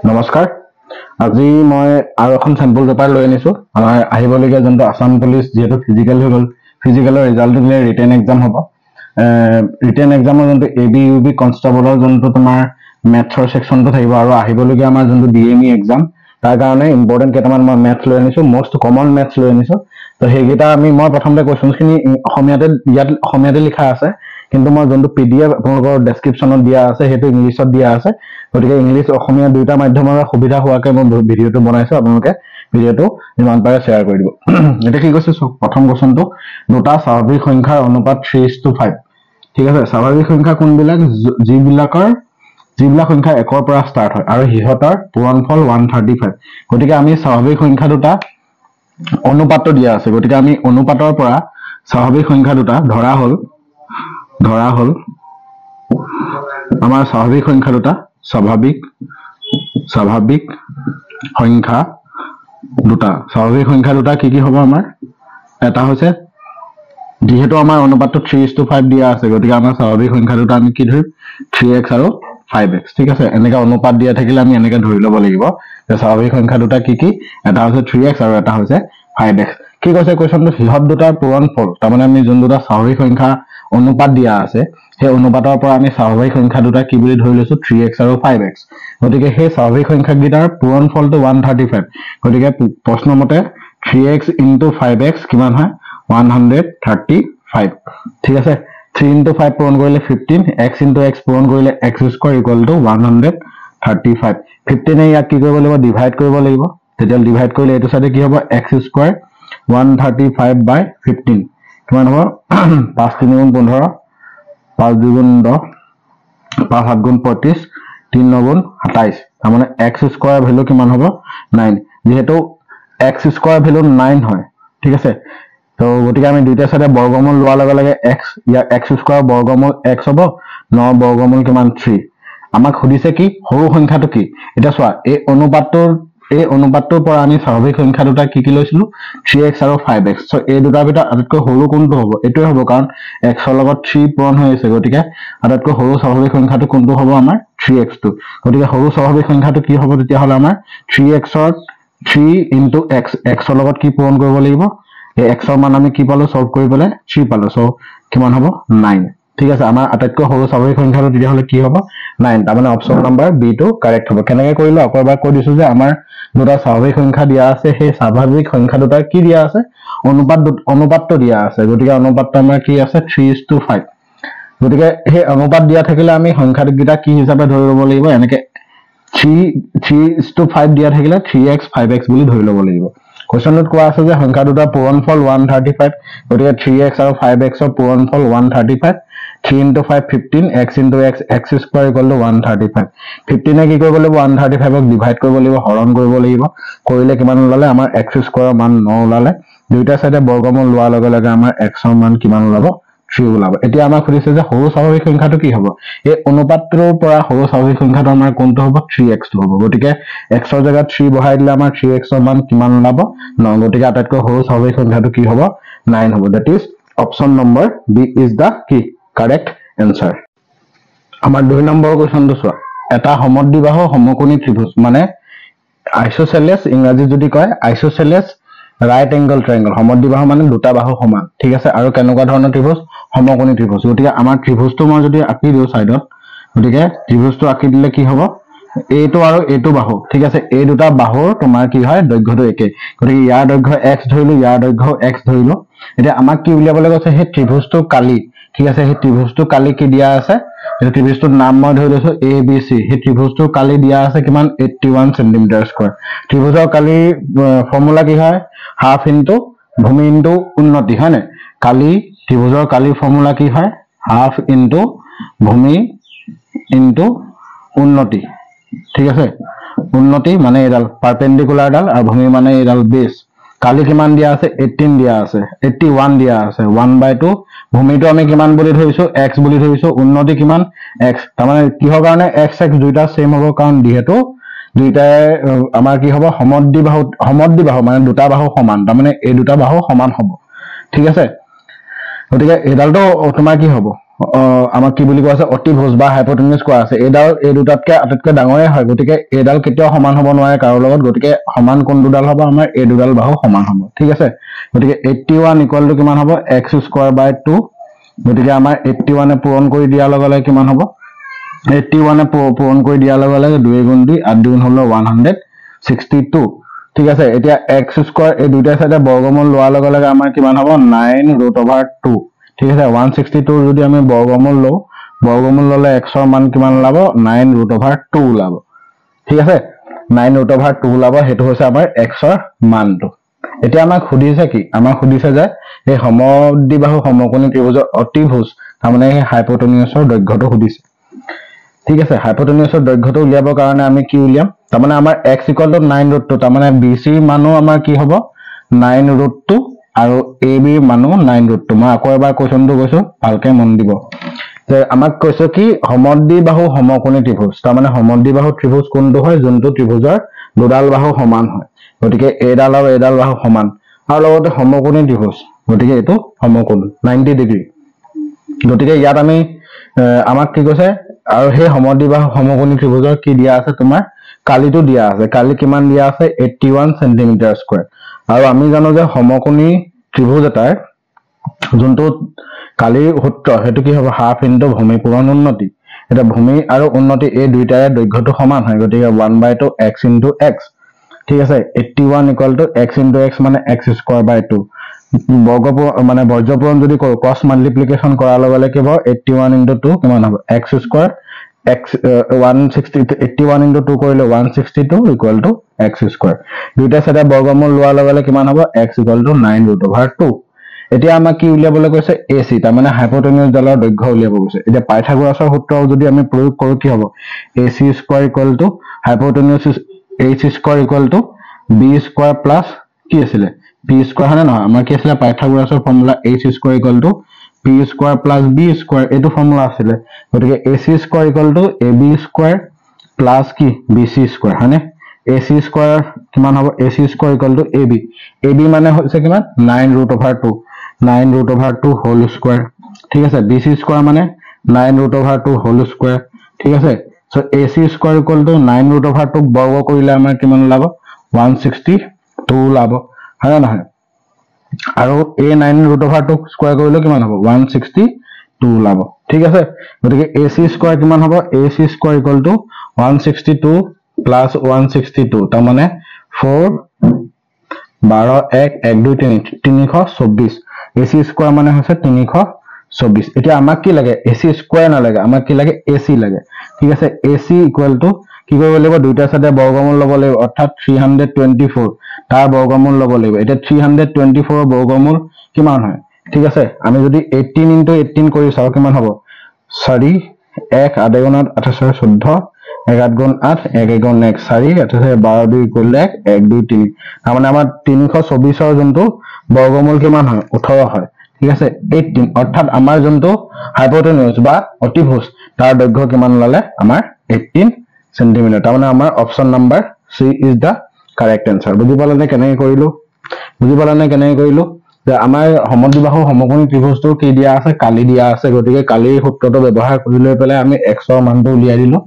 নমস্কাৰ আজি মই আৰু এখন স্যাম্পল পেপাৰ লৈ আনিছো আমাৰ আহিবলগীয়া যোনটো আসাম পুলিচ যেটো ফিজিক্যাল হৈ গল ফিজিক্যালৰ ৰিজাল্ট দিলে ৰিটেন এক্সাম হ'ব ৰিটেন এক্সামৰ যোনটো এবিইউবি কনষ্টেবলৰ যোনটো তোমাৰ মেথছৰ সেকশনটো থাকিব আৰু আহিবলগীয়া আমাৰ যোনটো ডিএমই এক্সাম তাৰ কাৰণে ইম্পৰ্টেন্ট কেইটামান মই মেথছ লৈ আনিছো মোষ্ট কমন মেথছ লৈ আনিছো তো হেগিটা মই প্ৰথমতে কোৱেশ্চনখিনি অসমীয়াতে লিখা আছে কিন্তু মই যোনটো পিডিএফ আপোনালোকৰ ডেসক্ৰিপচনত দিয়া আছে হেতু ইংলিছত দিয়া আছে গতিকে ইংলিশ অসমীয়া দুইটা মাধ্যমৰ সুবিধা হোৱাকে মই ভিডিওটো বনাইছো আপোনালোকে ভিডিওটো যিমান পাৰে শেয়াৰ কৰি দিব এটা কি কৈছে প্ৰথম কোৱেশ্চনটো দুটা স্বাভাৱিক সংখ্যাৰ অনুপাত 3:5 ঠিক আছে স্বাভাৱিক সংখ্যা কোনবিলাক যিবিলাক সংখ্যা 1 ৰ পৰা স্টাৰ্ট হয় আৰু হিহতৰ পূৰণফল 135 গতিকে আমি স্বাভাৱিক সংখ্যা দুটা অনুপাতটো দিয়া আছে গতিকে আমি অনুপাতৰ পৰা স্বাভাৱিক সংখ্যা দুটা ধৰা হল আমাৰ স্বাভাৱিক সংখ্যা দুটা স্বাভাৱিক সংখ্যা দুটা কি হ'ব আমাৰ এটা হৈছে যেহেতু আমাৰ অনুপাতটো 3:5 দিয়া আছে গতিকে আমাৰ স্বাভাৱিক সংখ্যা দুটা আমি কি ধৰিম 3x আৰু 5x ঠিক আছে এনেকা অনুপাত দিয়া থাকিলে আমি এনেকা ধৰি ল'ব লাগিব যে স্বাভাৱিক সংখ্যা দুটা কি এটা হৈছে 3x আৰু এটা হৈছে 5x কি কৈছে কোৱেশ্চনটো হিহত দুটাৰ পূৰণফল তাৰমানে আমি যোন দুটা স্বাভাৱিক সংখ্যা অনুপাত দিয়া আছে সেই অনুপাতৰ পৰা আমি স্বাভাৱিক সংখ্যা দুটা কি বুলি ধৰি লৈছো 3x আৰু 5x গতিকে সেই স্বাভাৱিক সংখ্যা গিটাৰ পূৰণফলটো 135 গতিকে প্ৰশ্ন মতে 3x * 5x কিমান হয় 135 ঠিক আছে 3 * 5 পূৰণ কৰিলে 15 x * x পূৰণ কৰিলে x² = 135 15 ইয়াক কি কৰিব লাগিব ডিভাইড কৰিব লাগিব তেতিয়া ডিভাইড কৰিলে এটো সাইডে কি হ'ব x² 135/15 কিমান হ'ব 5 3 গুণ 15 5 2 গুণ 10 5 7 গুণ 35 3 9 গুণ 27 তাৰমানে x² ভ্যালু কিমান হ'ব 9 যেহেতু x² ভ্যালু 9 হয় ঠিক আছে তো গতিকে আমি দুইটা সাইডে বৰ্গমূল লোৱাৰ লগে লগে x ইয়া x² বৰ্গমূল x হ'ব 9 বৰ্গমূল কিমান 3 আমাক সুধিছে কি সৰু সংখ্যাটো কি এটা চোৱা এই অনুপাতটোৰ পৰা আমি স্বাভাৱিক সংখ্যা দুটা কি লৈছিলো 3x আৰু 5x সো এই দুটাৰ ভিতৰত আটাইতকৈ সৰু কোনটো হ'ব এটোই হ'ব কাৰণ x ৰ লগত 3 পূৰণ হৈ আছে গতিকে আটাইতকৈ সৰু স্বাভাৱিক সংখ্যাটো কোনটো হ'ব আমাৰ 3x টো গতিকে সৰু স্বাভাৱিক সংখ্যাটো কি হ'ব তেতিয়া হলে আমাৰ 3x ৰ 3 * x ৰ লগত কি পূৰণ কৰিব লাগিব এই x ৰ মান আমি কি পালো সলভ কৰি পেলে 3 পালো সো কিমান হ'ব 9 ঠিক আছে আমাৰ আটাইতকৈ সৰু স্বাভাৱিক সংখ্যাটো তেতিয়া হলে কি হ'ব 9 তাৰ মানে অপচন নম্বৰ বি টো কাৰেক্ট হ'ব কেনেকৈ কৰিলো আকৰবাৰ কৈ দিছো যে আমাৰ দুটা স্বাভাৱিক সংখ্যা দিয়া আছে সেই স্বাভাৱিক সংখ্যা দুটা কি দিয়া আছে অনুপাতটো দিয়া আছে গতিকে অনুপাতটো আমাৰ কি আছে 3:5 গতিকে সেই অনুপাত দিয়া থাকিলে আমি সংখ্যাগিটা কি হিচাপে ধৰি ল'ব লাগিব এনেকে 3:5 দিয়া থাকিলে 3x 5x বুলি ধৰি ল'ব লাগিব কোৱেশ্চনত কোৱা আছে যে সংখ্যা দুটাৰ পূৰণফল 135 গতিকে 3x আৰু 5x ৰ পূৰণফল 135 3 * 5 15 x * x x² = 135 15 এ কি কৰিব লাগিব 135 ক ডিভাইড কৰিব লাগিব হৰণ কৰিব লাগিব কৰিলে কিমান ওলালে আমাৰ x² ৰ মান 9 ওলালে দুইটা সাইডে বৰ্গমূল লোৱাৰ লগে লগে আমাৰ x ৰ মান কিমান ওলাব 3 ওলাব এতিয়া আমাক সুধিছে যে সৰু স্বাভাৱিক সংখ্যাটো কি হ'ব এই অনুপাতটোৰ পৰা সৰু স্বাভাৱিক সংখ্যাটো আমাৰ কোনটো হ'ব 3x টো হ'ব গতিকে x ৰ জায়গাত 3 বহাই দিলে আমাৰ 3x ৰ মান কিমান ওলাব 9 গতিকে আটাইতকৈ সৰু স্বাভাৱিক সংখ্যাটো কি হ'ব 9 হ'ব that is option number B is the কি কাৰেক্ট এনসাৰ আমাৰ 2 নম্বৰ কোৱেশ্চনটো চোৱা এটা সমদ্বিবাহু সমকোণী ত্ৰিভুজ মানে আইসোসেলেস ইংৰাজী যদি কয় আইসোসেলেস ৰাইট এঙ্গল ট্ৰায়াঙ্গল সমদ্বিবাহু মানে দুটা বাহু সমান ঠিক আছে আৰু কেনেকুৱা ধৰণৰ ত্ৰিভুজ সমকোণী ত্ৰিভুজ গতিকে আমাৰ ত্ৰিভুজটো মই যদি আঁকি দিও সাইডত গতিকে ত্ৰিভুজটো আঁকি দিলে কি হ'ব এইটো আৰু এইটো বাহু ঠিক আছে এই দুটা বাহুৰ তোমাৰ কি হয় দৈৰ্ঘ্যটো একে গতিকে ইয়াৰ দৈৰ্ঘ্য x ধৰিলো ইয়াৰ দৈৰ্ঘ্য x ধৰিলো এতিয়া আমাক কি উলিয়াবলৈ কৈছে সেই ত্ৰিভুজটো কালি ঠিক আছে সেই ত্ৰিভুজটো কালি কি দিয়া আছে এই ত্ৰিভুজটোৰ নাম মই ধৰি লৈছো ABC সেই ত্ৰিভুজটো কালি দিয়া আছে কিমান 81 সেন্টিমিটাৰ স্কয়াৰ ত্ৰিভুজৰ কালি ফৰ্মুলা কি হয় হাফ ইনটু ভূমি ইনটু উন্নতি হয় না কালি ত্ৰিভুজৰ কালি ফৰ্মুলা কি হয় হাফ ইনটু ভূমি ইনটু উন্নতি ঠিক আছে উন্নতি মানে এডাল পারপেন্ডিকুলার ডাল আর ভূমি মানে এডাল বেস কালি কিমান দিয়া আছে 18 দিয়া আছে 81 দিয়া আছে 1/2 ভূমিটো আমি কিমান বুলি ধৰিছো x বুলি ধৰিছো উন্নতি কিমান x তাৰ মানে কিহৰ কাৰণে x x দুইটা সেম হ'ব কাৰণ যেহেতু দুইটাই আমাৰ কি হ'ব সমদ্বিবাহু মানে দুটা বাহু সমান তাৰ মানে এই দুটা বাহু সমান হ'ব ঠিক আছে গতিকে এডালটো তোমাৰ কি হ'ব আমাক কি বুলি কোৱা আছে অতিভুজ বা হাইপোটেনিউজ কোৱা আছে এই দুটাতকৈ আটাইতকৈ ডাঙৰে হয় গতিকে এইডাল কেতিয়াও সমান হ'ব নোৱাৰে কাৰো লগত গতিকে সমান কোন দুডাল হ'ব আমাৰ এই দুডাল বাহু সমান হ'ব ঠিক আছে গতিকে 81 ইকুৱেল টু কিমান হ'ব x স্কয়াৰ বাই 2 গতিকে আমাৰ 81 এ পূৰণ কৰি দিয়াৰ লগে লগে কিমান হ'ব 81 এ পূৰণ কৰি দিয়াৰ লগে লগে 2 গুণ 2 8 গুণ হলো 162 ঠিক আছে এতিয়া x স্কয়াৰ এই দুইটা সাইডে বৰ্গমূল লোৱাৰ লগে লগে আমাৰ কিমান হ'ব 9√2 ঠিক আছে 162 যদি আমি বৰ্গমূল ললে x ৰ মান কিমান ওলাব 9√2 ওলাব ঠিক আছে 9√2 ওলাব হেতু হৈছে আমাৰ x ৰ মানটো এতিয়া আমাক সুধিছে কি আমাক সুধিছে যে এই সমদ্বিবাহু সমকোণী ত্ৰিভুজৰ অতিভুজ তাৰমানে এই হাইপোটেনিউছৰ দৈৰ্ঘ্যটো সুধিছে ঠিক আছে হাইপোটেনিউছৰ দৈৰ্ঘ্যটো উলিয়াবৰ কাৰণে আমি কি উলিয়াম তাৰমানে আমাৰ x = 9√2 তাৰমানে BC ৰ মানো আমাৰ কি হ'ব 9√2 আৰু AB ৰ মানো 9√2 মই আকৌ এবাৰ কোৱেশ্চনটো কৈছো ভালকে মন দিব যে আমাক কৈছে কি সমদ্বিবাহু সমকোণী ত্ৰিভুজ তাৰমানে সমদ্বিবাহু ত্ৰিভুজ কোনটো হয় যোনটো ত্ৰিভুজৰ দুডাল বাহু সমান হয় গতিকে এডাল আৰু এডাল বাহু সমান আৰু লগতে সমকোণী ত্ৰিভুজ গতিকে এটো সমকোণ 90 ডিগ্ৰী গতিকে ইয়াত আমি আমাক কি কৈছে আৰু সেই সমদ্বিবাহু সমকোণী ত্ৰিভুজৰ কি দিয়া আছে তোমাৰ কালিটো দিয়া আছে কালি কিমান দিয়া আছে 81 সেন্টিমিটাৰ স্কয়াৰ আৰু আমি জানো যে সমকোণী ত্ৰিভুজ এটাৰ যোনটো কালিৰ সূত্ৰ হেতু কি হ'ব হাফ ইনটু ভূমি পূৰণ উন্নতি এটা ভূমি আৰু উন্নতি এই দুইটাৰে দৈৰ্ঘ্যটো সমান হয় গতিকে 1/2 x into x ঠিক আছে 81 = x into x মানে x স্কয়াৰ বাই 2 বৰ্গপূৰণ মানে বৰ্গপূৰণ যদি ক্ৰস মাল্টিপ্লিকেশন কৰাৰ লগে লগে কি হ'ব 81 into 2 কিমান হ'ব x স্কয়াৰ x 160 81 into 2 কৰিলে 162 = x স্কয়াৰ দুইটা সাইডে বৰ্গমূল লোৱাৰ লগে লগে কিমান হ'ব x = 9√2 এতিয়া আমাক কি উলিয়াবলৈ কৈছে AC তাৰমানে হাইপোটেনিউজ ডালৰ দৈৰ্ঘ্য উলিয়াব কৈছে এতিয়া পাইথাগোৰাছৰ সূত্ৰ যদি আমি প্ৰয়োগ কৰো কি হ'ব AC square = hypotenuse h square = b square plus কি আছিল p স্কয়াৰ হয়নে নহয় আমাৰ কি আছিল পাইথাগোৰাছৰ formula h square = p square plus b square এটো ফৰ্মুলা আছিল গতিকে AC square = ab square plus কি bc স্কয়াৰ হয়নে AC স্কয়াৰ কিমান হ'ব AC স্কয়াৰ = ab ab মানে হৈছে কিমান 9√2 হোল স্কয়াৰ ঠিক আছে bc স্কয়াৰ মানে 9√2 হোল স্কয়াৰ ঠিক আছে সো AC স্কয়াৰ = 9√2 বৰ্গ কৰিলে আমাৰ কিমান ওলাব 162 ওলাব হয় না আৰু এই 9√2 স্কয়াৰ কৰিলে কিমান হ'ব 162 ওলাব ঠিক আছে গতিকে AC স্কয়াৰ কিমান হ'ব AC স্কয়াৰ = 162 প্লাস 162 তাৰ মানে 4 12 1 1 2 3 324 AC স্কয়াৰ মানে হৈছে 324 এতিয়া আমাক কি লাগে AC স্কয়াৰ না লাগে আমাক কি লাগে AC লাগে ঠিক আছে AC = কি কৰিব লাগিব দুইটা সাইডে বৰ্গমূল ল'ব লাগিব অৰ্থাৎ 324 তাৰ বৰ্গমূল ল'ব লাগিব এতিয়া 324 বৰ্গমূল কিমান হয় ঠিক আছে আমি যদি 18 into 18 কৰি চাও কিমান হ'ব 4 1 8 গুণ 8 14 1 গুণ 8 1 গুণ 1 4 12 2 = 1 2 3 মানে আমাৰ 324 ৰ যোনটো বৰ্গমূল কিমান হয় 18 হয় ঠিক আছে 18 অৰ্থাৎ আমাৰ যোনটো হাইপোটেনিউজ বা অতিভুজ তাৰ দৈৰ্ঘ্য কিমান ওলালে আমাৰ 18 সেন্টিমিটাৰ তাৰমানে আমাৰ option number C is the correct answer বুজি পালানে কেনেকৈ কৰিলো যে আমাৰ সমদ্বিবাহু সমকোণী ত্ৰিভুজটো কি দিয়া আছে কালি দিয়া আছে গতিকে কালিৰ সূত্ৰটো ব্যৱহাৰ কৰি লৈ পেলাই আমি x ৰ মানটো উলিয়াই দিলো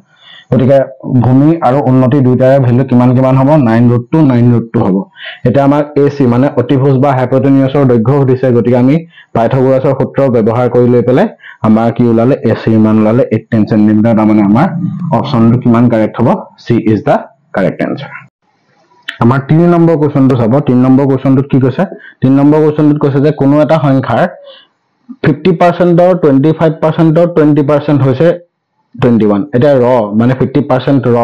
গতিকে ভূমি আৰু উন্নতি দুইটাৰে ভ্যালু কিমান হ'ব 9√2 হ'ব এটা আমাৰ AC মানে অতিভুজ বা হাইপোটেনিউছৰ দৈৰ্ঘ্য সুধিছে গতিকে আমি পাইথাগোৰাছৰ সূত্ৰ ব্যৱহাৰ কৰি লৈ পেলাই আমাৰ কি ওলালে AC মান ওলালে 18 সেন্টিমিটাৰ তাৰমানে আমাৰ অপচনটো কিমান কাৰেক্ট হ'ব C is the correct answer আমাৰ 3 নম্বৰ কোৱেশ্চনটো চাব 3 নম্বৰ কোৱেশ্চনটোত কি কৈছে 3 নম্বৰ কোৱেশ্চনটোত কৈছে যে কোনো এটা সংখ্যাৰ 50% ৰ 25% ৰ 20% হৈছে 21 এটা ৰ মানে 50% ৰ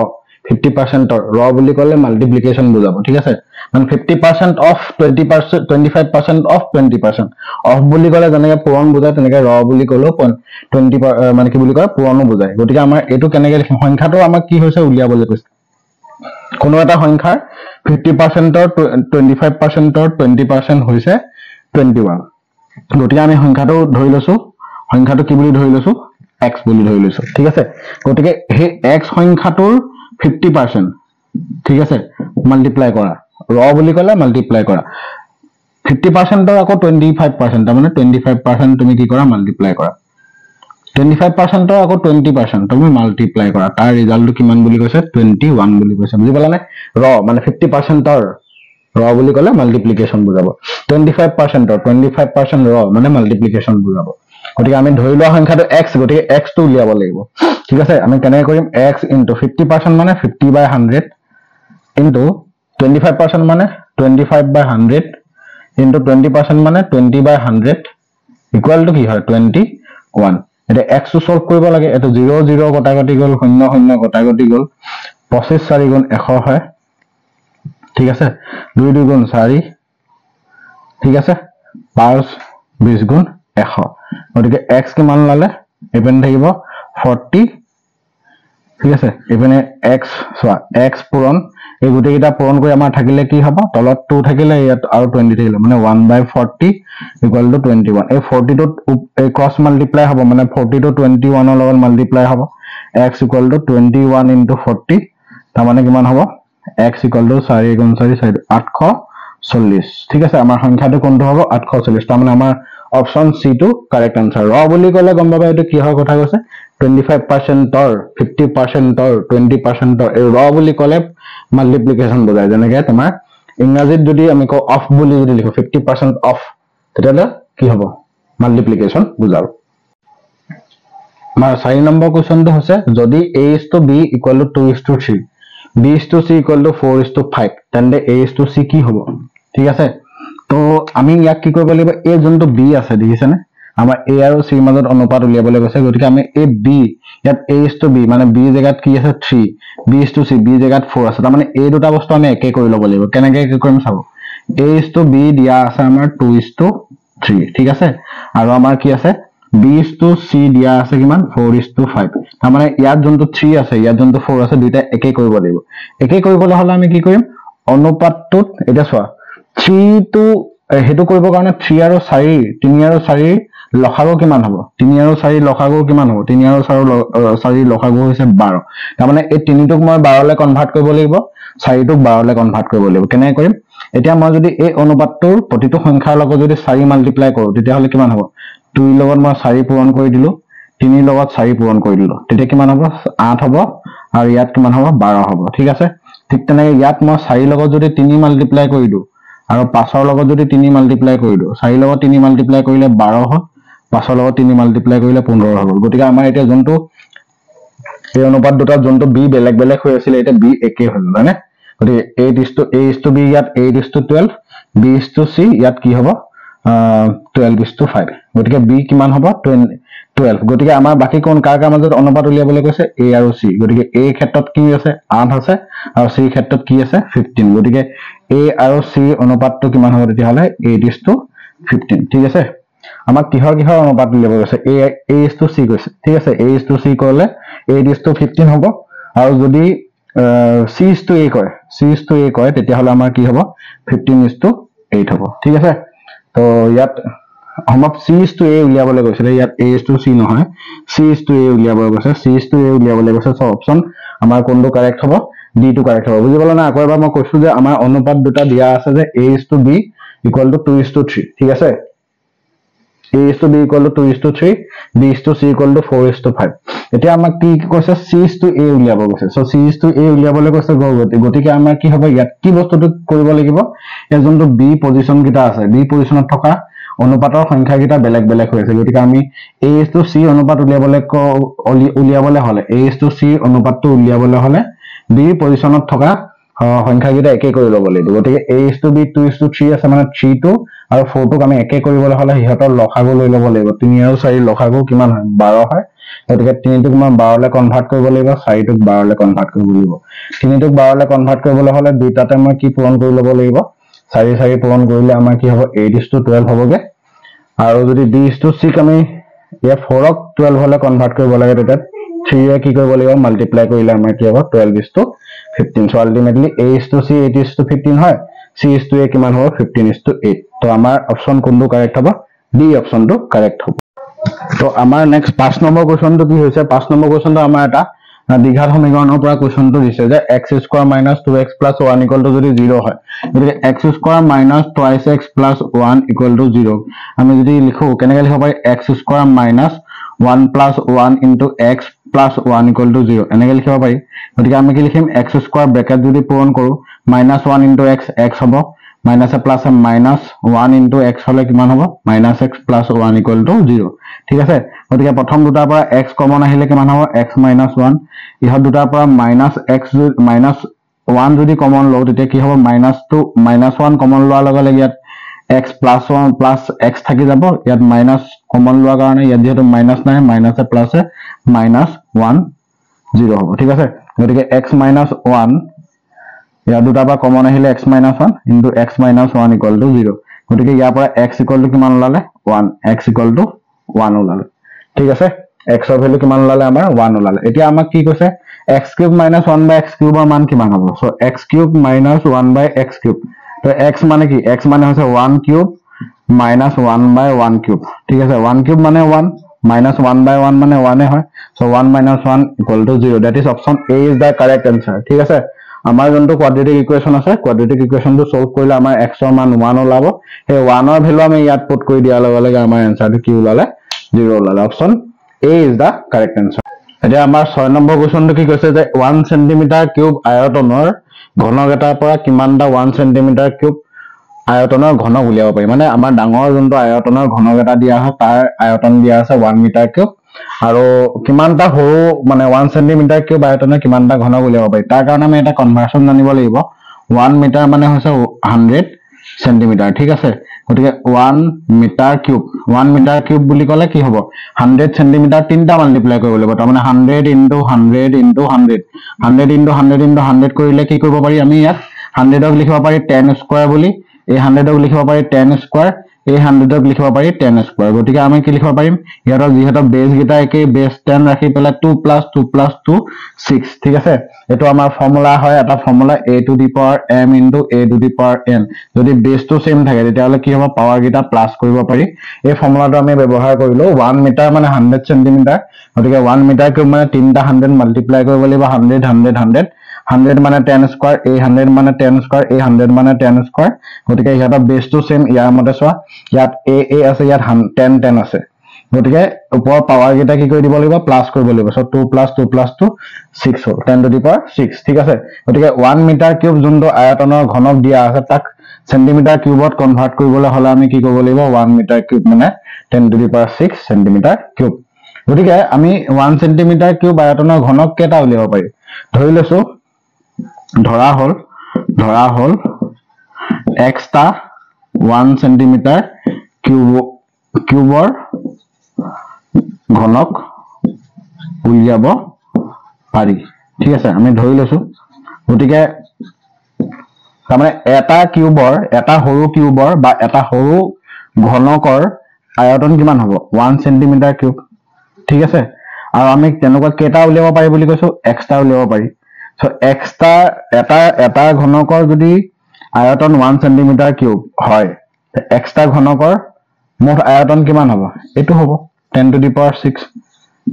50% ৰ বুলি ক'লে মাল্টিপ্লিকেশন বুজাব ঠিক আছে মানে 50% অফ 20% 25% অফ 20% অফ বুলি ক'লে যেনেকৈ পূৰণ বুজায় তেনেকৈ ৰ বুলি ক'লেও 20 মানে কি বুলি কয় পূৰণো বুজায় গতিকে আমাৰ এটো কেনেকৈ লিখিম সংখ্যাটো আমাক কি হৈছে উলিয়াবলৈ কৈছে কোনো এটা সংখ্যাৰ 50% ৰ 25% ৰ 20% হৈছে 21 গতিকে আমি সংখ্যাটো ধৰি লৈছো সংখ্যাটো কি বুলি ধৰি লৈছো x বুলি ধৰি লৈছো ঠিক আছে গতিকে হে x সংখ্যাটোৰ 50% ঠিক আছে মাল্টিপ্লাই কৰা ৰ বুলি ক'লে মাল্টিপ্লাই কৰা 50% ৰ আকৌ 25% তাৰ মানে 25% তুমি কি কৰা মাল্টিপ্লাই কৰা 25% আকৌ 20% তুমি মাল্টিপ্লাই কৰা তাৰ ৰিজাল্টটো কিমান বুলি কৈছে 21 বুলি কৈছে বুজি পালানে ৰ মানে 50% ৰ বুলি ক'লে মাল্টিপ্লিকেশন বুজাব 25% ৰ মানে মাল্টিপ্লিকেশন বুজাব গতিকে আমি ধৰি লোৱা সংখ্যাটো x গতিকে x টো উলিয়াব লাগিব ঠিক আছে আমি কেনেকৈ কৰিম x * 50% মানে 50/100 into 25% মানে 25/100 into 20% মানে 20/100 equal to কি হয় 21 এটা x টো সলভ কৰিব লাগে এটো 0 0 কটা কটি গল 0 0 কটা কটি গল 25 4 গুণ 100 হয় ঠিক আছে 2 2 গুণ 4 ঠিক আছে 5 20 গুণ 100 গতিকে x কিমান লালে এপেন থাকিব 40 ঠিক আছে এপেনে x সোয়া x পূৰণ এই গুটি কিটা পূৰণ কৰি আমাৰ থাকিলে কি হ'ব তলত 2 থাকিলে ইয়াত আৰু 20 থাকিলে মানে 1/40 equal to 21 এই 40 টো এই ক্ৰস মাল্টিপ্লাই হ'ব মানে 40 টো 21 ৰ লগত মাল্টিপ্লাই হ'ব x equal to 21 into 40 তাৰ মানে কিমান হ'ব x equal to 4 গুণ 4 840 ঠিক আছে আমাৰ সংখ্যাটো কোনটো হ'ব 840 তাৰ মানে আমাৰ অপচন সি টো কাৰেক্ট আনসাৰ ৰ বুলি ক'লে গম পাবা এটো কি হয় কথা কৈছে 25% ৰ 50% ৰ 20% ৰ এই ৰ বুলি ক'লে মাল্টিপ্লিকেশন বুজায় যেনেকে তোমাৰ ইংৰাজীত যদি আমি কও অফ বুলি যদি লিখো 50% অফ তেতিয়ালে কি হ'ব মাল্টিপ্লিকেশন বুজাব আমাৰ 4 নম্বৰ কোৱেশ্চনটো হৈছে যদি a is to b equal to 2 is to 3 b is to c equal to 4 is to 5 তেন্তে a is to c কি হ'ব ঠিক আছে তো আমি ইয়াক কি কৰিব লাগিব a যোনটো b আছে দেখিছেনে আমাৰ a আৰু c মাজত অনুপাত উলিয়াবলৈ গৈছে গতিকে আমি a b ইয়াত a is to b মানে b জায়গাত কি আছে 3 b is to c b জায়গাত 4 আছে তাৰ মানে এই দুটা বস্তু আমি একে কৰি ল'ব লাগিব কেনেকৈ একে কৰিম চাব a is to b দিয়া আছে আমাৰ 2 is to 3 ঠিক আছে আৰু আমাৰ কি আছে b is to c দিয়া আছে কিমান 4 is to 5 তাৰ মানে ইয়াত যোনটো 3 আছে ইয়াত যোনটো 4 আছে দুইটা একে কৰিব লাগিব একে কৰিবলৈ হলে আমি কি কৰিম অনুপাতটোত এটা চোৱা 3 to হেতু কৰিব কাৰণে 3 আৰু 4 3 আৰু 4 লসাগু কিমান হ'ব 3 আৰু 4 লসাগু কিমান হ'ব 3 আৰু 4 লসাগু হৈছে 12 তাৰ মানে এই 3 টোক মই 12 লে কনভাৰ্ট কৰিব লাগিব 4 টোক 12 লে কনভাৰ্ট কৰিব লাগিব কেনে কৰিম এতিয়া মই যদি এই অনুপাতটোৰ প্ৰতিটো সংখ্যাৰ লগত যদি 4 মাল্টিপ্লাই কৰো তেতিয়া হলে কিমান হ'ব 2 লগত মই 4 পূৰণ কৰি দিলো 3 লগত 4 পূৰণ কৰি দিলো তেতিয়া কিমান হ'ব 8 হ'ব আৰু ইয়াত কিমান হ'ব 12 হ'ব ঠিক আছে ঠিক তেনেকৈ ইয়াত মই 4 লগত যদি 3 মাল্টিপ্লাই কৰি দিও আৰু 5 ৰ লগত যদি 3 মাল্টিপ্লাই কৰি দিও 4 লগত 3 মাল্টিপ্লাই কৰিলে 12 হ'ল 5 ৰ লগত 3 মাল্টিপ্লাই কৰিলে 15 হ'ল গতিকে আমাৰ এতিয়া যোনটো এই অনুপাত দুটা যোনটো b বেলেগ বেলেগ হৈ আছিল এটা b একে হ'ল মানে গতিকে a is to b ইয়াত 8 is to 12 b is to c ইয়াত কি হ'ব 12 is to 5 গতিকে b কিমান হ'ব 12 গতিকে আমাৰ বাকি কোন কাৰ মাজত অনুপাত উলিয়াবলৈ কৈছে a আৰু c গতিকে a ক্ষেত্ৰত কি আছে 8 আছে আৰু c ক্ষেত্ৰত কি আছে 15 গতিকে a আৰু c অনুপাতটো কিমান হ'ব তেতিয়া হলে 8 is to 15 ঠিক আছে আমাক কিহৰ অনুপাত উলিয়াব কৈছে a is to c কৈছে ঠিক আছে a is to c ক'লে 8 is to 15 হ'ব আৰু যদি c is to a কয় তেতিয়া হলে আমাৰ কি হ'ব 15 is to 8 হ'ব ঠিক আছে তো ইয়াত আমাক c is to a উলিয়াবলৈ কৈছে ইয়াত a is to c নহয় c is to a উলিয়াবলৈ কৈছে c is to a উলিয়াবলৈ কৈছে সো অপচন আমাৰ কোনটো কাৰেক্ট হ'ব d টো কাৰেক্ট হ'ব বুজি পালা না আকৌ এবাৰ মই কৈছো যে আমাৰ অনুপাত দুটা দিয়া আছে যে a is to b equal to 2 is to 3 ঠিক আছে a is to b equal to 2 is to 3 b is to c equal to 4 is to 5 এতিয়া আমাক কি কৈছে c is to a উলিয়াব কৈছে so c is to a উলিয়াবলৈ কৈছে গতিকে আমাৰ কি হ'ব ইয়াত কি বস্তুটো কৰিব লাগিব এই যোনটো b পজিশন কিটা আছে b পজিশনত থকা অনুপাতৰ সংখ্যা কিটা বেলেগ বেলেগ হৈ আছে গতিকে আমি a is to c অনুপাত উলিয়াবলৈ হলে a is to c অনুপাতটো উলিয়াবলৈ হলে b পজিশনত থকা সংখ্যা কিটা একে কৰি ল'ব লাগিব গতিকে a is to b 2 is to 3 আছে মানে 3 টো আৰু 4 টোক আমি একে কৰিবলৈ হলে হিহতৰ লসাগু লৈ ল'ব লাগিব 3 আৰু 4 লসাগু কিমান হয় 12 হয় গতিকে 3 টোক মই 12 লে কনভাৰ্ট কৰিব লাগিব 4 টোক 12 লে কনভাৰ্ট কৰিব লাগিব 3 টোক 12 লে কনভাৰ্ট কৰিবলৈ হলে দুইটাতে মই কি পূৰণ কৰি ল'ব লাগিব 4 4 পূৰণ কৰিলে আমাৰ কি হ'ব 8 is to 12 হ'বগে আৰু যদি b is to c আমি ইয়া 4 ক 12 হলে কনভাৰ্ট কৰিব লাগে তেতিয়া 3 এ কি কৰিব লাগিব মাল্টিপ্লাই কৰিলে আমাৰ কি হ'ব 12 is to 15 so ultimately a is to c 8 is to 15 হয় c is to a কিমান হ'ব 15 is to 8 তো আমাৰ অপচন কোনটো কাৰেক্ট হ'ব d অপচনটো কাৰেক্ট হ'ব তো আমাৰ নেক্সট 5 নম্বৰ কোৱেশ্চনটো কি হৈছে 5 নম্বৰ কোৱেশ্চনটো আমাৰ এটা দ্বিঘাত সমীকৰণৰ পৰা কোৱেশ্চনটো দিছে যে x স্কয়াৰ - 2x + 1 = যদি 0 হয় গতিকে x স্কয়াৰ - 2x + 1 = 0 আমি যদি লিখো কেনেকৈ লিখিব পাৰি x square - 1 plus 1 into x plus 1 equal to 0 এনেকে লিখিব পাৰি গতিকে আমি কি লিখিম x স্কয়াৰ ব্ৰ্যাকেট যদি পূৰণ কৰো -1 into x x হ'ব minus a plus a minus 1 into x হলে কিমান হ'ব minus x plus 1 equal to 0 ঠিক আছে গতিকে প্ৰথম দুটাৰ পৰা x কমন আহিলে কিমান হ'ব x minus 1 ইহত দুটাৰ পৰা minus x minus 1 যদি কমন লও তেতিয়া কি হ'ব minus 1 কমন লোৱাৰ লগে লগে ইয়াত x plus 1 plus x থাকি যাব ইয়াত minus কমন লোৱাৰ কাৰণে ইয়াত যেহেতু minus নাই minus a plus a minus 1 0 হ'ব ঠিক আছে গতিকে x minus 1 ইয়াৰ দুটা পৰা কমন আহিলে x minus 1 into x minus 1 equal to 0 গতিকে ইয়াৰ পৰা x equal to কিমান ওলালে 1 x equal to 1 ওলালে ঠিক আছে x ৰ ভ্যালু কিমান ওলালে আমাৰ 1 ওলালে এতিয়া আমাক কি কৈছে x cube minus 1 by x cube ৰ মান কিমান হ'ব so x cube minus 1 by x cube তো x মানে কি x মানে হৈছে 1 cube minus 1 by 1 cube ঠিক আছে 1 cube মানে 1 minus 1 by 1 মানে 1 হয় so 1 minus 1 equal to 0 that is option A is the correct answer ঠিক আছে আমাৰ যোনটো কোয়াড্ৰেটিক ইকুৱেচন আছে কোয়াড্ৰেটিক ইকুৱেচনটো সলভ কৰিলে আমাৰ x ৰ মান 1 ওলাব হে 1 ৰ ভ্যালু আমি ইয়াত পুট কৰি দিয়াৰ লগে লগে আমাৰ আনসাৰটো কি ওলালে 0 ওলালে option A is the correct answer এতিয়া আমাৰ 6 নম্বৰ কোৱেচনটো কি কৈছে যে 1 cm কিউব আয়তনৰ ঘনক এটাৰ পৰা কিমানটা 1 cm কিউব আয়তনৰ ঘনক উলিয়াব পাৰি মানে আমাৰ ডাঙৰ যোনটো আয়তনৰ ঘনক এটা দিয়া হয় তাৰ আয়তন দিয়া আছে 1 মিটাৰ কিউব আৰু কিমানটা সৰু মানে 1 cm কিউব আয়তনৰ কিমানটা ঘনক উলিয়াব পাৰি তাৰ কাৰণে আমি এটা কনভাৰ্সন জানিব লাগিব 1 মিটাৰ মানে হৈছে 100 cm ঠিক আছে গতিকে 1 মিটাৰ কিউব বুলি ক'লে কি হ'ব 100 cm তিনটা মাল্টিপ্লাই কৰিব লাগিব তাৰ মানে 100 into 100 into 100 100 into 100 into 100 কৰিলে কি কৰিব পাৰি আমি ইয়াত 100 ক লিখিব পাৰি 10 স্কয়াৰ বুলি এই 100 ক লিখিব পাৰি 10 স্কয়াৰ এই 100 ক লিখিব পাৰি 10 স্কয়াৰ গতিকে আমি কি লিখিব পাৰিম ইয়াৰ যিহেতু বেস গিটা একে বেস 10 ৰাখি পেলাই 2 plus 2 plus 2 6 ঠিক আছে এটো আমাৰ ফৰ্মুলা হয় এটা formula a to the power m into a to the power n যদি বেসটো সেম থাকে তেতিয়া হলে কি হ'ব পাৱাৰ গিটা প্লাস কৰিব পাৰি এই ফৰ্মুলাটো আমি ব্যৱহাৰ কৰিলো 1 মিটাৰ মানে 100 cm গতিকে 1 মিটাৰ কিউব মানে 3টা 100 মাল্টিপ্লাই কৰিব লাগিব 100 100 100 মানে 10 স্কয়াৰ এই 100 মানে 10 স্কয়াৰ এই 100 মানে 10 স্কয়াৰ গতিকে ইহাটা বেসটো সেম ইয়াৰ মতে সোৱা ইয়াত a আছে ইয়াত 10 10 আছে গতিকে ওপৰ পাৱাৰ গিটা কি কৰি দিব লাগিব প্লাস কৰিব লাগিব সো 2 plus 2 plus 2 6 হ'ল 10 to the power 6 ঠিক আছে গতিকে 1 মিটাৰ কিউব যোনটো আয়তনৰ ঘনক দিয়া আছে তাক সেন্টিমিটাৰ কিউবত কনভাৰ্ট কৰিবলৈ হলে আমি কি কৰিব লাগিব 1 মিটাৰ কিউব মানে 10 to the power 6 centimetre cube গতিকে আমি 1 সেন্টিমিটাৰ কিউব আয়তনৰ ঘনক কেটা উলিয়াব পাৰি ধৰি লৈছো ধৰা হল x টা 1 সেন্টিমিটাৰ কিউবৰ ঘনক উলিয়াব পাৰি ঠিক আছে আমি ধৰি লৈছো গতিকে তাৰমানে এটা কিউবৰ এটা সৰু কিউবৰ বা এটা সৰু ঘনকৰ আয়তন কিমান হ'ব 1 সেন্টিমিটাৰ কিউব ঠিক আছে আৰু আমি তেনেকুৱা কেটা উলিয়াব পাৰি বুলি কৈছো x টা উলিয়াব পাৰি সো x টা এটা ঘনকৰ যদি আয়তন 1 সেন্টিমিটাৰ কিউব হয় x টা ঘনকৰ মুঠ আয়তন কিমান হ'ব এটো হ'ব 10 to the power 6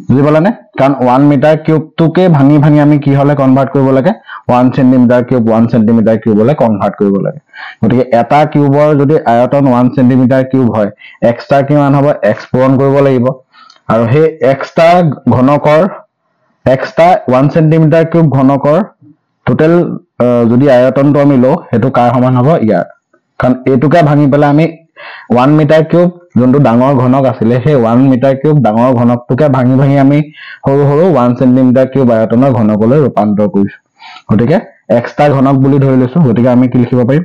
বুজি পালানে কাৰণ 1 মিটাৰ কিউবটোকে ভাঙি আমি কি হলে কনভাৰ্ট কৰিব লাগে 1 সেন্টিমিটাৰ কিউব 1 সেন্টিমিটাৰ কিউবলে কনভাৰ্ট কৰিব লাগে গতিকে এটা কিউবৰ যদি আয়তন 1 সেন্টিমিটাৰ কিউব হয় x টা কিমান হ'ব x পূৰণ কৰিব লাগিব আৰু হে x টা ঘনকৰ x টা 1 সেন্টিমিটাৰ কিউব ঘনকৰ টোটাল যদি আয়তনটো আমি লও হেতু কাৰ সমান হ'ব ইয়াৰ কাৰণ এটুকা ভাঙি পেলাই আমি 1 মিটাৰ কিউব যোনটো ডাঙৰ ঘনক আছিল হে 1 মিটাৰ কিউব ডাঙৰ ঘনকটোকে ভাঙি আমি সৰু 1 সেন্টিমিটাৰ কিউব আয়তনৰ ঘনকলৈ ৰূপান্তৰ কৰিছো গতিকে x টা ঘনক বুলি ধৰি লৈছো গতিকে আমি কি লিখিব পাৰিম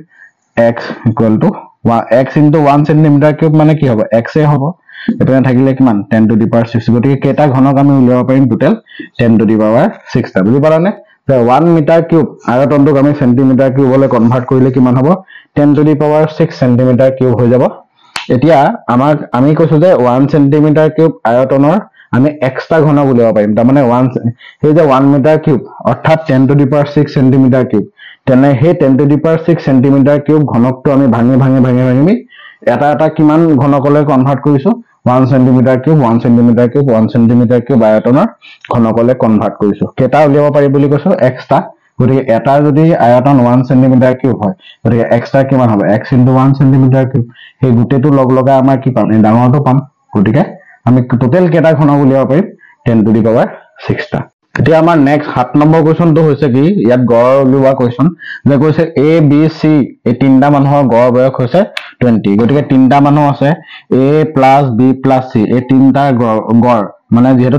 x equal to x into 1 centimetre cube মানে কি হ'ব x এ হ'ব এটানে থাকিলে কিমান 10 to the power 6 গতিকে কেটা ঘনক আমি উলিয়াব পাৰিম টোটাল 10 to the power 6 টা বুজি পালানে 1 মিটাৰ কিউব আয়তনটোক আমি সেন্টিমিটাৰ কিউবলৈ কনভাৰ্ট কৰিলে কিমান হ'ব 10 to the power 6 centimetre cube হৈ যাব এতিয়া আমি কৈছো যে 1 সেন্টিমিটাৰ কিউব আয়তনৰ আমি এক্সট্ৰা ঘনক উলিয়াব পাৰিম তাৰ মানে 1 এই যে 1 মিটাৰ কিউব অৰ্থাৎ 10 to the power 6 centimetre cube তেনে হে 10 to the power 6 centimetre cube ঘনকটো আমি ভাঙি এটা কিমান ঘনকলৈ কনভাৰ্ট কৰিছো 1 centimetre cube 1 centimetre cube 1 centimetre cube আয়তনৰ ঘনকলৈ কনভাৰ্ট কৰিছো কেটা উলিয়াব পাৰি বুলি কৈছো এক্সট্ৰা গতিকে এটা যদি আয়তন 1 সেন্টিমিটাৰ কিউব হয় গতিকে এক্সট্ৰা কিমান হ'ব x into 1 সেন্টিমিটাৰ কিউব সেই গুটেটো লগ লগা আমাৰ কি পাম এই ডাঙৰটো পাম গতিকে আমি টোটেল কেইটা ঘনক উলিয়াব পাৰিম 10 টু দি পাৱাৰ 6 টা এতিয়া আমাৰ নেক্সট 7 নম্বৰ কোৱেশ্চনটো হৈছে কি ইয়াত গড় উলিওৱা কোৱেশ্চন যে কৈছে A B C এই তিনটা মানুহৰ গড় বয়স হৈছে 20 গতিকে তিনটা মানুহ আছে A plus B plus C এই তিনটা গড় মানে যেহেতু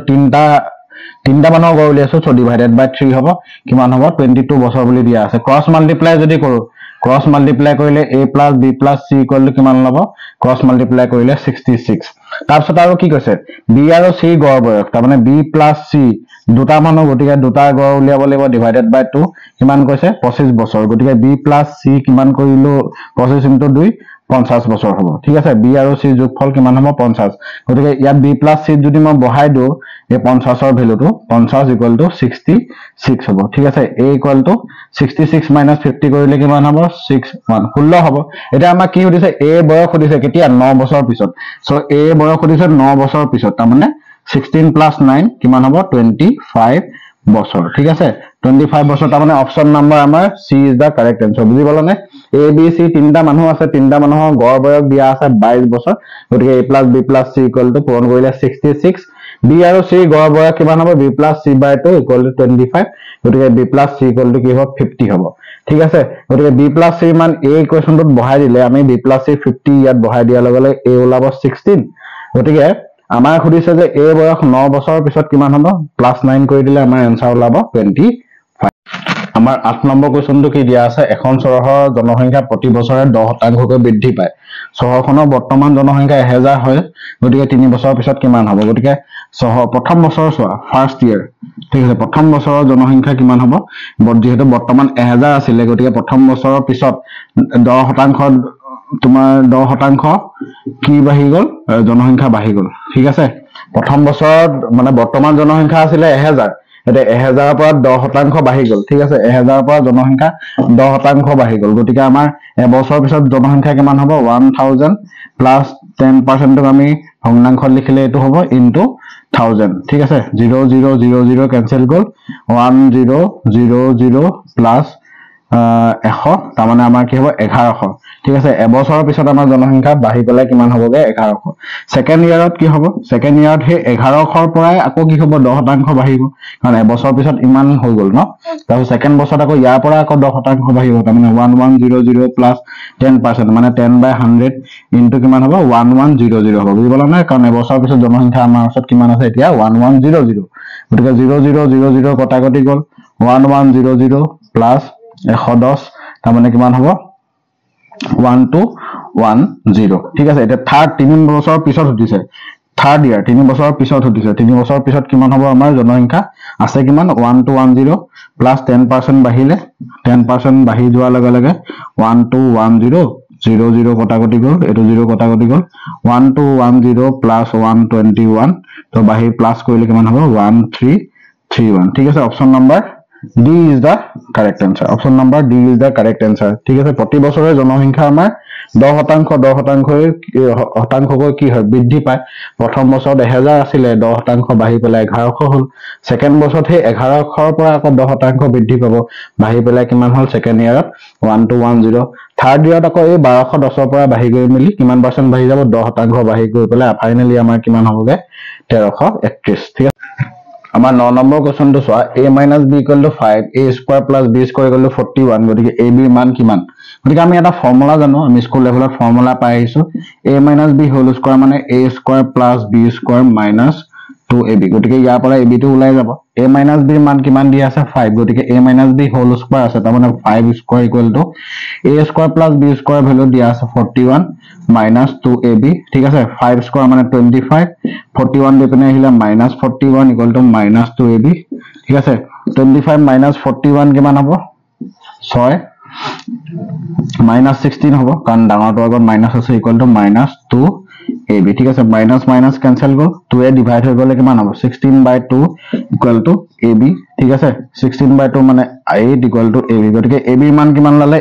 তিনটা মানুহৰ গড় উলিয়াইছো সো ডিভাইডেড বাই 3 হ'ব কিমান হ'ব 22 বছৰ বুলি দিয়া আছে ক্ৰস মাল্টিপ্লাই যদি কৰো ক্ৰস মাল্টিপ্লাই কৰিলে A plus B plus C equal to কিমান হ'ব ক্ৰস মাল্টিপ্লাই কৰিলে 66 তাৰপিছত আৰু কি কৈছে B আৰু C গড় বয়স তাৰ মানে B plus C দুটা মানুহ গতিকে দুটা গড় উলিয়াব লাগিব ডিভাইডেড বাই 2 কিমান কৈছে 25 বছৰ গতিকে B plus C কিমান কৰিলো 25 into 2 50 বছৰ হ'ব ঠিক আছে B আৰু C যোগফল কিমান হ'ব 50 গতিকে ইয়াত B plus C যদি মই বহাই দিও এই 50 ৰ ভ্যালুটো 50 ইকুৱেল টু 66 হ'ব ঠিক আছে A ইকুৱেল টু 66 minus 50 কৰিলে কিমান হ'ব 16 হ'ব এটা আমাক কি সুধিছে A বয়স সুধিছে কেতিয়া 9 বছৰ পিছত সো A বয়স সুধিছে 9 বছৰ পিছত তাৰ মানে 16 plus 9 কিমান হ'ব 25 বছৰ ঠিক আছে 25 বছৰ তাৰ মানে অপচন নম্বৰ আমাৰ C is the correct answer বুজি পালানে A B C তিনটা মানুহ আছে তিনটা মানুহৰ গড় বয়স দিয়া আছে 22 বছৰ গতিকে A plus B plus C equal to পূৰণ কৰিলে 66 B আৰু C গড় বয়স কিমান হ'ব B plus C by 2 equal to 25 গতিকে B plus C equal to কি হ'ব 50 হ'ব ঠিক আছে গতিকে B plus C মান এই ইকুৱেশ্যনটোত বহাই দিলে আমি B plus C 50 ইয়াত বহাই দিয়াৰ লগে লগে A ওলাব 16 গতিকে আমাৰ খুদিছে যে A বয়স 9 বছৰৰ পিছত কিমান হ'ব +9 কৰি দিলে আমাৰ আনসাৰ ওলাব 25 আমাৰ 8 নম্বৰ কোৱেশ্চনটো কি দিয়া আছে এখন চহৰৰ জনসংখ্যা প্ৰতি বছৰে 10% বৃদ্ধি পায় চহৰখনৰ বৰ্তমান জনসংখ্যা 1000 হয় গতিকে 3 বছৰৰ পিছত কিমান হ'ব গতিকে চহৰ প্ৰথম বছৰ চোৱা ফাৰ্স্ট ইয়াৰ ঠিক আছে প্ৰথম বছৰৰ জনসংখ্যা কিমান হ'ব যেহেতু বৰ্তমান 1000 আছিল গতিকে প্ৰথম বছৰৰ পিছত 10% তোমাৰ 10% কি বাঢ়ি গল জনসংখ্যা বাঢ়ি গল ঠিক আছে প্ৰথম বছৰত মানে বৰ্তমান জনসংখ্যা আছিল 1000 এটা 1000 ৰ পৰা 10% বাঢ়ি গল ঠিক আছে 1000 ৰ পৰা জনসংখ্যা 10% বাঢ়ি গল গতিকে আমাৰ এবছৰ পিছত জনসংখ্যা কিমান হ'ব 1000 প্লাস 10% ক আমি ভগ্নাংশত লিখিলে এটো হ'ব ইনটু 1000 ঠিক আছে 0000 ক্যান্সেল গল 1000 প্লাস 100 তাৰ মানে আমাৰ কি হ'ব 1100 ঠিক আছে এবছৰৰ পিছত আমাৰ জনসংখ্যা বাঢ়ি পেলাই কিমান হ'বগে 1100 সেকেন্ড ইয়াৰত কি হ'ব সেকেন্ড ইয়াৰত হে 1100 ৰ পৰাই আকৌ কি হ'ব 10% বাঢ়িব কাৰণ এবছৰৰ পিছত ইমান হৈ গল ন তাৰ সেকেন্ড বছৰত আকৌ ইয়াৰ পৰা আকৌ 10% বাঢ়িব তাৰ মানে 1100 প্লাস 10% মানে 10/100 ইনটু কিমান হ'ব 1100 হ'ব বুজি পালা না কাৰণ এবছৰৰ পিছত জনসংখ্যা আমাৰ ওচৰত কিমান আছে এতিয়া 1100 গতিকে 0000 কটাকটি গল 1100 প্লাস 110 তাৰ মানে কিমান হ'ব 1210 ঠিক আছে এটা থাৰ্ড 3 বছৰ পিছত হতিছে থাৰ্ড ইয়াৰ 3 বছৰ পিছত হতিছে 3 বছৰ পিছত কিমান হ'ব আমাৰ জনসংখ্যা আছে কিমান 1210 প্লাস 10% বাঢ়িলে 10% বাঢ়ি যোৱাৰ লগে লগে 1210 00 কটাকটি গল এটো 0 কটাকটি গল 1210 প্লাস 121 তো বাঢ়ি প্লাস কৰিলে কিমান হ'ব 1331 ঠিক আছে option number D is the correct answer. Option number D is the correct answer. ঠিক আছে প্ৰতি বছৰে জনসংখ্যা আমাৰ 10% কি হয় বৃদ্ধি পায় প্ৰথম বছৰত 1000 আছিল 10% বাঢ়ি পেলাই 1100 হ'ল সেকেন্ড বছৰত হে 1100 ৰ পৰা আকৌ 10% বৃদ্ধি পাব বাঢ়ি পেলাই কিমান হ'ল সেকেন্ড ইয়াৰত 1210 থাৰ্ড ইয়াৰত আকৌ এই 1210 ৰ পৰা বাঢ়ি গৈ মিলি কিমান পাৰ্চেন্ট বাঢ়ি যাব 10% বাঢ়ি গৈ পেলাই ফাইনালি আমাৰ কিমান হ'বগে 1331 ঠিক আছে আমাৰ 9 নম্বৰ কোৱেশ্চনটো চোৱা a - b = 5 a square plus b square = 41 গতিকে a b মান কিমান গতিকে আমি এটা ফৰ্মুলা জানো আমি স্কুল লেভেলত ফৰ্মুলা পাই আহিছো a - b হোল স্কয়াৰ মানে a square plus b square minus 2ab গতিকে ইয়াৰ পৰা ab টো ওলাই যাব a - b মান কিমান দি আছে 5 গতিকে a - b হোল স্কয়াৰ আছে তাৰ মানে 5 square = a square plus b square value দিয়া আছে 41 minus 2ab ঠিক আছে 5 square মানে 25 41 দি পিনে আহিলে -41 = -2ab ঠিক আছে 25 minus 41 কিমান হ'ব 6 -16 হ'ব কাৰণ ডাঙৰটো আগত মাইনাস আছে = -2ab ঠিক আছে মাইনাস মাইনাস ক্যান্সেল গল 2 এ ডিভাইড হৈ গলে কিমান হ'ব 16/2 = ab ঠিক আছে 16/2 মানে 8 = ab গতিকে ab মান কিমান লালে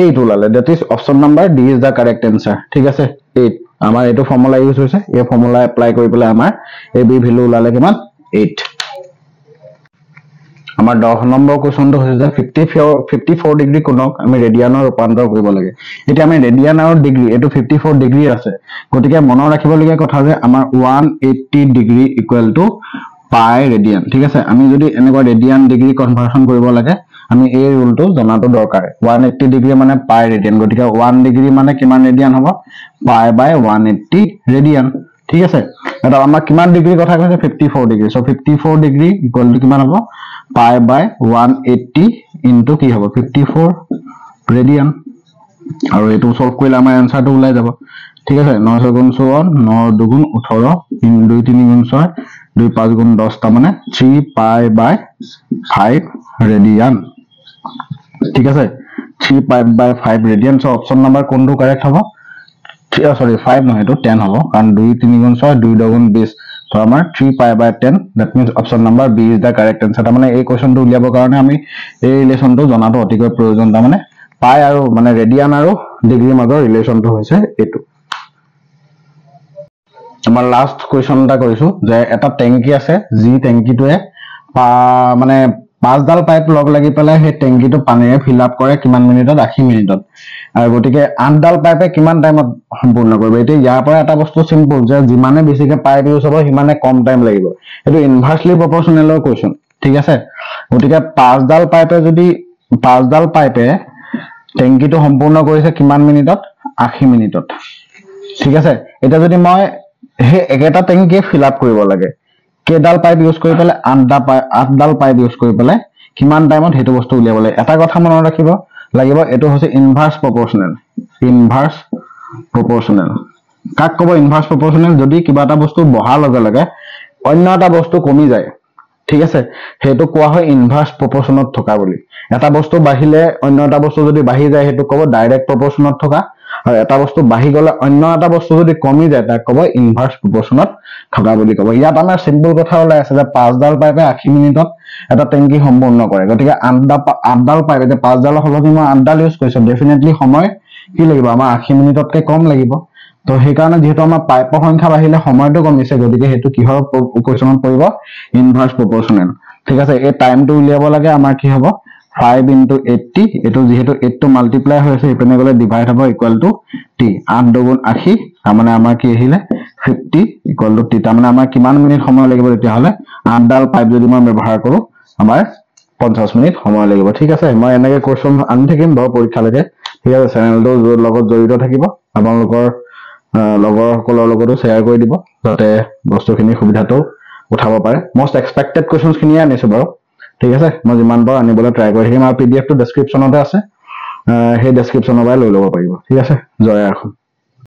8 ওলালে that is option number D is the correct answer ঠিক আছে 8 আমাৰ এটো ফৰ্মুলা ইউজ হৈছে এই ফৰ্মুলা এপ্লাই কৰি পেলাই আমাৰ ab ভ্যালু ওলালে কিমান 8 আমাৰ 10 নম্বৰ কোৱেশ্চনটো হৈছে যে 54 ডিগ্ৰী কোণক আমি ৰেডিয়ানৰ ৰূপান্তৰ কৰিব লাগে এতিয়া আমি ৰেডিয়ান আৰু ডিগ্ৰী এটো 54 ডিগ্ৰী আছে গতিকে মনত ৰাখিবলগীয়া কথা যে আমাৰ 180 ডিগ্ৰী ইকুৱেল টু পাই ৰেডিয়ান ঠিক আছে আমি যদি এনেকুৱা ৰেডিয়ান ডিগ্ৰী কনভাৰ্সন কৰিব লাগে আমি এই ৰুলটো জনাটো দৰকাৰ 180 ডিগ্ৰী মানে পাই ৰেডিয়ান গতিকে 1 ডিগ্ৰী মানে কিমান ৰেডিয়ান হ'ব পাই বাই 180 ৰেডিয়ান ঠিক আছে এটা আমাৰ কিমান ডিগ্ৰী কথা কৈছে 54 degree so 54 degree equal to কিমান হ'ব পাই বাই 180 ইনটু কি হ'ব 54 ৰেডিয়ান আৰু এটো সলভ কৰিলে আমাৰ আনসাৰটো ওলাই যাব ঠিক আছে 9 গুণ 14 9 দুগুণ 18 3 2 3 গুণ 6 2 5 গুণ 10 টা মানে 3 পাই বাই 5 ৰেডিয়ান ঠিক আছে 3 pi by 5 radian so option number কোনটো কাৰেক্ট হ'ব sorry 5 নহয় এটো 10 হ'ব কাৰণ 2 3 গুণ 6 2 দুগুণ 20 so আমাৰ 3 pi by 10 that means option number B is the correct answer ta mane ei question to uliabo karone ami ei relation to janato otikoi proyojon ta mane pi aru mane radian aru degree major relation to hoise etu amar last question ta korisu je eta tanki ase ji tanki to mane 5 dal pipe log lagi pela he tanki to panire fill up kore kiman minute 80 minute আর গটিকে 8 ডাল পাইপে কিমান টাইমত সম্পূৰ্ণ কৰিব এতে ইয়াৰ পৰা এটা বস্তু সিম্পল যে যিমানে বেছিকে পাইপ ইউজ হ'ব হিমানে কম টাইম লাগিব এটো ইনভার্সলি প্ৰপৰ্শনেলৰ কোৱেশ্চন ঠিক আছে গটিকে 5 ডাল পাইপে যদি 5 ডাল পাইপে টেংকিটো সম্পূৰ্ণ কৰিছে কিমান মিনিটত 80 মিনিটত ঠিক আছে এটা যদি মই হে একেটা টেংকি ফিল আপ কৰিব লাগে কেডাল পাইপ ইউজ কৰি পেলে 8 ডাল পাইপ ইউজ কৰি পেলে কিমান টাইমত হেতু বস্তু উলিয়াব লাগে এটা কথা মনত ৰাখিব লাগিব এটো হৈছে ইনভাৰ্স প্ৰপৰ্শনেল কাক কব ইনভাৰ্স প্ৰপৰ্শনেল যদি কিবা এটা বস্তু বহা লগে লগে অন্য এটা বস্তু কমি যায় ঠিক আছে হেতু কোৱা হয় ইনভাৰ্স প্ৰপৰ্শনত থকা বুলি এটা বস্তু বাহিলে অন্য এটা বস্তু যদি বাহি যায় হেতু কব ডাইৰেক্ট প্ৰপৰ্শনত থকা আৰু এটা বস্তু বাহি গলে অন্য এটা বস্তু যদি কমি যায় তাক কব ইনভার্স প্ৰপৰ্শনত থকা বুলি কব ইয়াত আমাৰ সিম্পল কথা ওলাই আছে যে 5 ডাল পাইপে 80 মিনিটত এটা টেংকি সম্পূৰ্ণ কৰে গতিকে 8 ডাল পাইপে যে 5 ডাল হলনি মই 8 ডাল ইউজ কৰিছো ডেফিনেটলি সময় কি লাগিব আমাৰ 80 মিনিটতকে কম লাগিব তো সেই কাৰণে যেহেতু আমাৰ পাইপৰ সংখ্যা বাহিলে সময়টো কমিছে গতিকে হেতু কিহৰ ইকুৱেশ্যনত পৰিব ইনভাৰ্স প্ৰপৰ্শনেল ঠিক আছে এই টাইমটো উলিয়াব লাগে আমাৰ কি হ'ব 5 into 80 এটো যেহেতু 8 to multiply হৈছে ইপেনে গলে ডিভাইড হ'ব ইকুয়াল টু t 8 দুগুণ 80 মানে আমাৰ কি আহিলে 50 ইকুয়াল টু t মানে আমাৰ কিমান মিনিট সময় লাগিব তেতিয়া হলে 8 ডাল পাইপ যদি মই ব্যৱহাৰ কৰো আমাৰ 50 মিনিট সময় লাগিব ঠিক আছে মই এনেকে কোৱেশ্চন আনি থাকিম বৰ পৰীক্ষা লাগে ঠিক আছে চেনেলটো লগত জড়িত থাকিব আপোনালোকৰ লগৰ সকলৰ লগতো শেয়াৰ কৰি দিব যাতে বস্তুখিনি সুবিধাটো উঠাব পাৰে মোস্ট এক্সপেক্টেড কোৱেশ্চনছ খিনি আনিছো বাৰু ঠিক আছে মই যিমান পাৰো আনিবলৈ ট্ৰাই কৰি থাকিম আৰু পিডিএফ টো ডেসক্ৰিপচনতে আছে সেই ডেসক্ৰিপচনৰ পৰা লৈ ল'ব পাৰিব ঠিক আছে জয় আখন